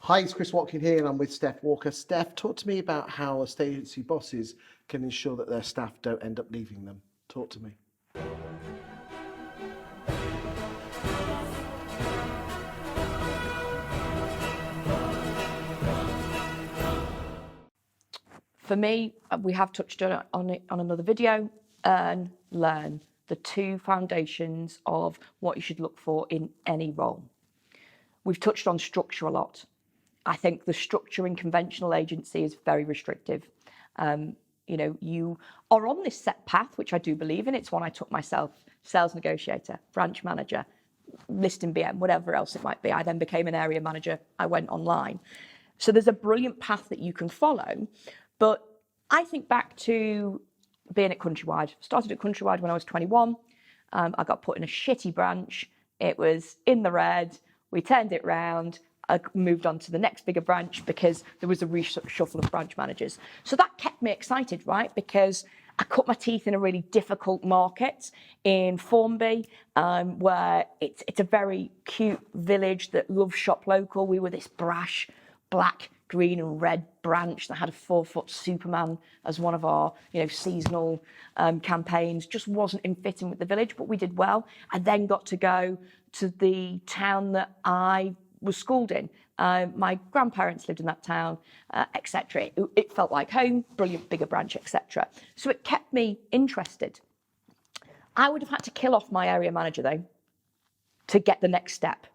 Hi, it's Chris Watkin here, and I'm with Steph Walker. Steph, talk to me about how estate agency bosses can ensure that their staff don't end up leaving them. Talk to me. For me, we have touched on it on another video, earn, learn, the two foundations of what you should look for in any role. We've touched on structure a lot. I think the structure in conventional agency is very restrictive. You are on this set path, which I do believe in. It's one I took myself: sales negotiator, branch manager, listing BM, whatever else it might be. I then became an area manager. I went online. So there's a brilliant path that you can follow. But I think back to being at Countrywide. Started at Countrywide when I was 21. I got put in a shitty branch. It was in the red. We turned it round. I moved on to the next bigger branch because there was a reshuffle of branch managers. So that kept me excited, right? Because I cut my teeth in a really difficult market in Formby, where it's a very cute village that loves shop local. We were this brash, black, green and red branch that had a 4-foot Superman as one of our, seasonal campaigns. Just wasn't in fitting with the village, but we did well. I then got to go to the town that I was schooled in. My grandparents lived in that town, etc. It felt like home, brilliant, bigger branch, etc. So it kept me interested. I would have had to kill off my area manager, though, to get the next step.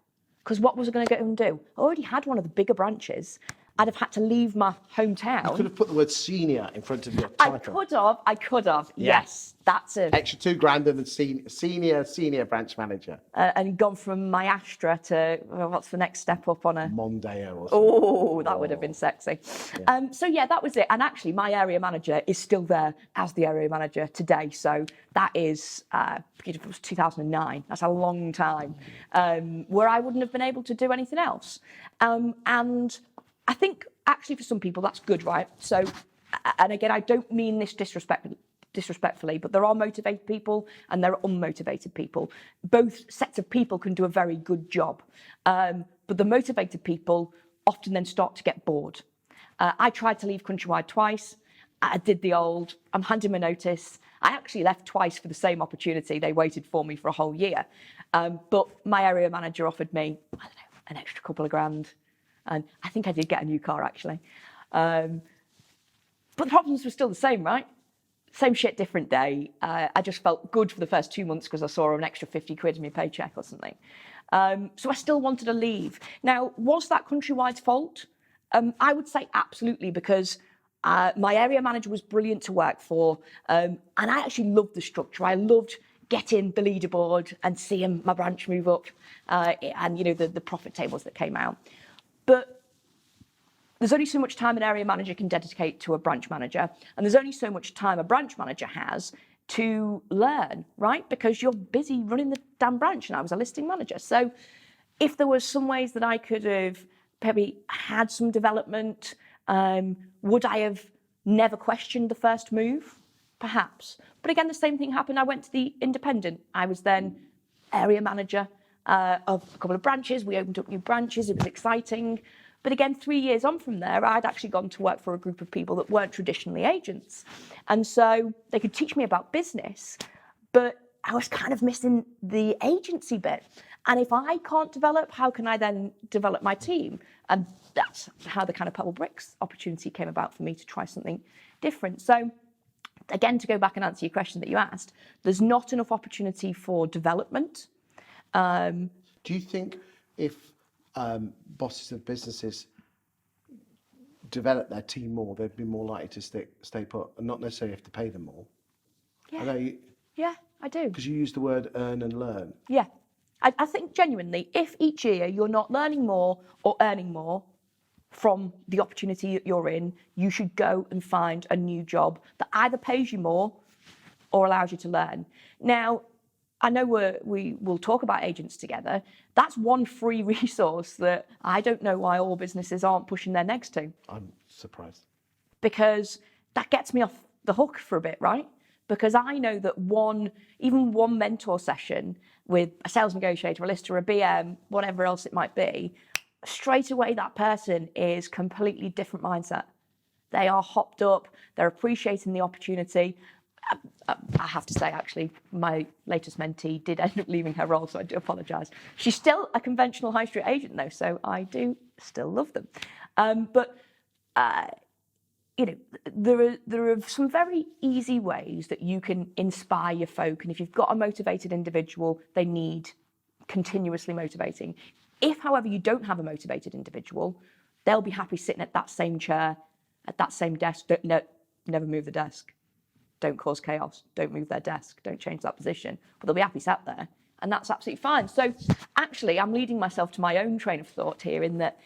Because what was I going to go and do? I already had one of the bigger branches. I'd have had to leave my hometown. You could have put the word senior in front of your title. I could have. Yeah. Yes, that's it. Extra £2,000 and senior branch manager. And gone from my Astra to, what's the next step up on a... Mondeo or something. Oh, that would have been sexy. Yeah. That was it. And actually, my area manager is still there as the area manager today. So that is, it was 2009. That's a long time, where I wouldn't have been able to do anything else. And I think actually for some people that's good, right? So, and again, I don't mean this disrespectfully, but there are motivated people and there are unmotivated people. Both sets of people can do a very good job. But the motivated people often then start to get bored. I tried to leave Countrywide twice. I did the old, I'm handing my notice. I actually left twice for the same opportunity. They waited for me for a whole year. But my area manager offered me, I don't know, an extra couple of grand. And I think I did get a new car, actually. But the problems were still the same, right? Same shit, different day. I just felt good for the first 2 months because I saw an extra 50 quid in my paycheck or something. So I still wanted to leave. Now, was that Countrywide's fault? I would say absolutely, because my area manager was brilliant to work for. And I actually loved the structure. I loved getting the leaderboard and seeing my branch move up and, the profit tables that came out. But there's only so much time an area manager can dedicate to a branch manager, and there's only so much time a branch manager has to learn, right? Because you're busy running the damn branch, and I was a listing manager. So if there was some ways that I could have maybe had some development, would I have never questioned the first move? Perhaps. But again, the same thing happened. I went to the independent. I was then area manager of a couple of branches. We opened up new branches. It was exciting. But again, 3 years on from there, I'd actually gone to work for a group of people that weren't traditionally agents. And so they could teach me about business, but I was kind of missing the agency bit. And if I can't develop, how can I then develop my team? And that's how the kind of Purplebricks opportunity came about for me to try something different. So again, to go back and answer your question that you asked, there's not enough opportunity for development. Do you think if bosses of businesses develop their team more, they'd be more likely to stay put and not necessarily have to pay them more? Yeah, I do. Because you use the word earn and learn. Yeah. I think genuinely, if each year you're not learning more or earning more from the opportunity you're in, you should go and find a new job that either pays you more or allows you to learn. Now, I know we will talk about agents together. That's one free resource that I don't know why all businesses aren't pushing their necks to. I'm surprised. Because that gets me off the hook for a bit, right? Because I know that even one mentor session with a sales negotiator, a lister, a BM, whatever else it might be, straight away that person is completely different mindset. They are hopped up, they're appreciating the opportunity. I have to say, actually, my latest mentee did end up leaving her role, so I do apologise. She's still a conventional high street agent, though, so I do still love them. You know, there are some very easy ways that you can inspire your folk, and if you've got a motivated individual, they need continuously motivating. If, however, you don't have a motivated individual, they'll be happy sitting at that same chair, at that same desk. Never move the desk. Don't cause chaos. Don't move their desk. Don't change that position. But they'll be happy sat there, and that's absolutely fine. So actually, I'm leading myself to my own train of thought here in that,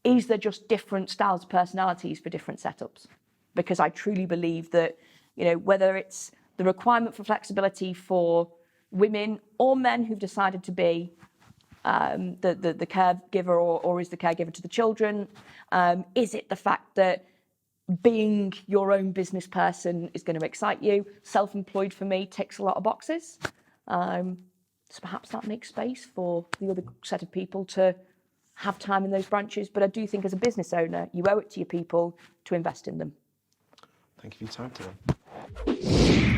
is there just different styles of personalities for different setups? Because I truly believe that, you know, whether it's the requirement for flexibility for women or men who've decided to be the caregiver or is the caregiver to the children, is it the fact that being your own business person is going to excite you? Self-employed for me ticks a lot of boxes. So perhaps that makes space for the other set of people to have time in those branches. But I do think as a business owner, you owe it to your people to invest in them. Thank you for your time today.